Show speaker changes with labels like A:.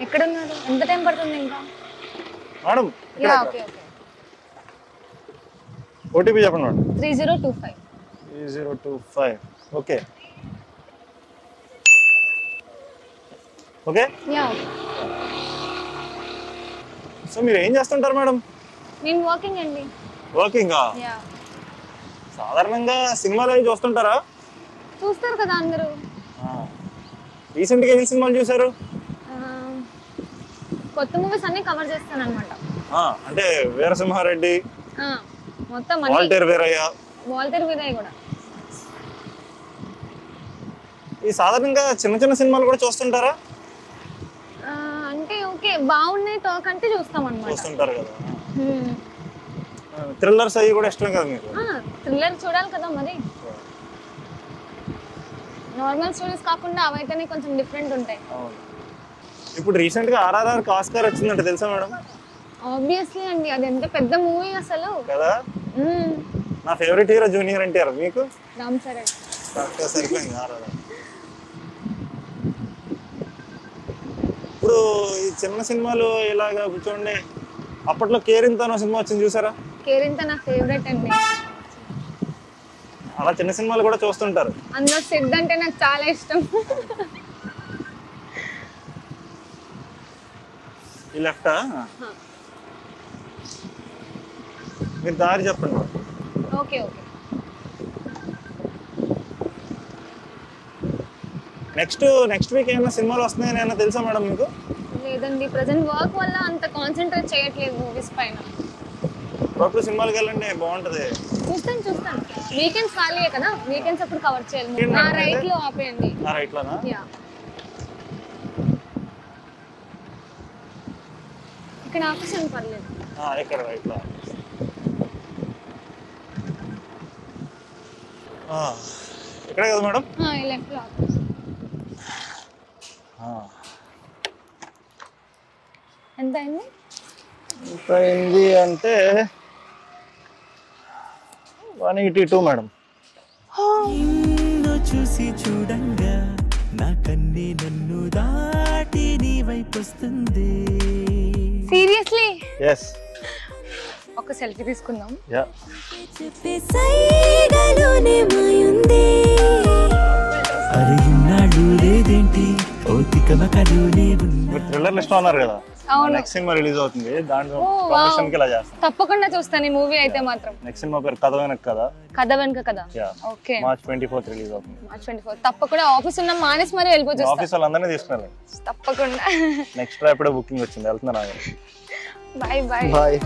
A: ఎక్కడ ఉన్నారు? ఎంత టైం పడుతుంది ఇంకా?
B: Madam
A: ya okay okay.
B: OTP చెప్పండి madam.
A: 3025.
B: 3025. Okay okay.
A: Ya okay.
B: So మీరు ఏం చేస్తుంటారు మేడం?
A: నేను వాకింగ్ అండి.
B: వాకింగా?
A: యా.
B: సాధారణంగా సినిమాలు అవి చూస్తుంటారా?
A: చూస్తారు కదా అందరూ.
B: రీసెంట్గా ఏ సినిమాలు చూసారు?
A: కొత్త మూవీస్ అన్ని కవర్ చేస్తాను అనమాట.
B: అంటే వీరసింహారెడ్డి,
A: మొత్తం
B: వాల్టర్ వీరయ్య
A: కూడా.
B: ఈ సాధారణంగా చిన్న చిన్న సినిమాలు కూడా చూస్తుంటారా?
A: అంటే ఓకే బాగున్నాయి టాక్ అంటే చూస్తాం అన్నమాట.
B: చూస్తుంటారు కదా. థ్రిల్లర్స్ అవి కూడా ఇష్టం కదా మీకు?
A: థ్రిల్లర్ చూడాలి కదా మరి. నార్మల్ స్టోరీస్ కాకుండా అవైతేనే కొంచెం డిఫరెంట్ ఉంటాయి.
B: ఇప్పుడు రీసెంట్ గా ఆర్ఆర్ఆర్ ఆస్కార్ వచ్చిందంటే తెలుసా మేడం?
A: ఆబ్వియస్లీ అండి, అది ఎంత పెద్ద మూవీ అసలు
B: కదా. నా ఫేవరెట్ హీరో జూనియర్ ఎన్టీఆర్. మీకు?
A: రామ్ చరణ్.
B: సరిపోయింది ఆర్ఆర్ఆర్. ఇప్పుడు ఈ చిన్న సినిమాలు ఇలాగా కూర్చోండి. అప్పట్లో కేరింత అనే సినిమా వచ్చింది చూసారా?
A: కేరింత నా ఫేవరెట్ అండి.
B: అలా చిన్న సినిమాలు కూడా చూస్తుంటారు.
A: అందులో సిద్ధ్ అంటే నాకు చాలా ఇష్టం.
B: ఈ లెఫ్టా? మీరు దారి చెప్పండి.
A: Okay okay.
B: నెక్స్ట్ వీక్ ఏమైనా సినిమాలు వస్తున్నాయని ఏమైనా తెలుసా మేడం మీకు?
A: లేదండి, ప్రెజెంట్ వర్క్ వల్ల అంత కాన్సన్ట్రేట్ చేయట్లేదు మూవీస్ పైన.
B: అప్పుడు సినిమాలకి వెళ్ళండి, బాగుంటది.
A: చూస్తాను. వీకెండ్స్ ఖాళీయే కదా, వీకెండ్స్ అప్పుడు కవర్ చేయాలి. నా రైట్ లో ఆపేయండి.
B: నా రైట్ లోనా?
A: యా. ఇక్కడ ఆపేసాను పర్లేదు.
B: ఇక్కడ రైట్ లో. ఇక్కడే కదా మేడం?
A: లెఫ్ట్ లో ఆపేసాను. ఎంత అయింది?
B: ఎంత అయింది అంటే 182 మేడం.
C: చూసి చూడంగా నా కన్నే నన్ను దాటి నీ వైపు వస్తుంది.
A: సీరియస్లీ?
B: yes.
A: ఒక సెల్ఫీ తీసుకుందాం.
B: యా.
C: అరే ఇన్నాళ్ళు లేదేంటి ఓతికమకలోనే
B: మీరు థ్రిల్లర్ ఇష్టం అన్నారు కదా.
A: అవును.
B: నెక్స్ట్ సినిమా రిలీజ్ అవుతుంది, దాంట్లో ప్రమోషన్ కి ఇలా చేస్తాం.
A: తప్పకుండా చూస్తాను ఈ మూవీ అయితే మాత్రం.
B: నెక్స్ట్ సినిమా పేరు కథ వెనక కదా.
A: కథ వెనక కదా. ఓకే.
B: మార్చ్ 24 రిలీజ్ అవుతుంది.
A: మార్చ్ 24. తప్పకుండా ఆఫీస్ ఉన్న మానేసి మరి వెళ్ళిపోవచ్చు.
B: ఆఫీస్ వాళ్ళందరినీ తీసుకున్నాను.
A: తప్పకుండా.
B: నెక్స్ట్ ర్యాపిడో బుకింగ్ వచ్చింది, వెళ్తున్నాను.
A: Bye bye.
B: బాయ్.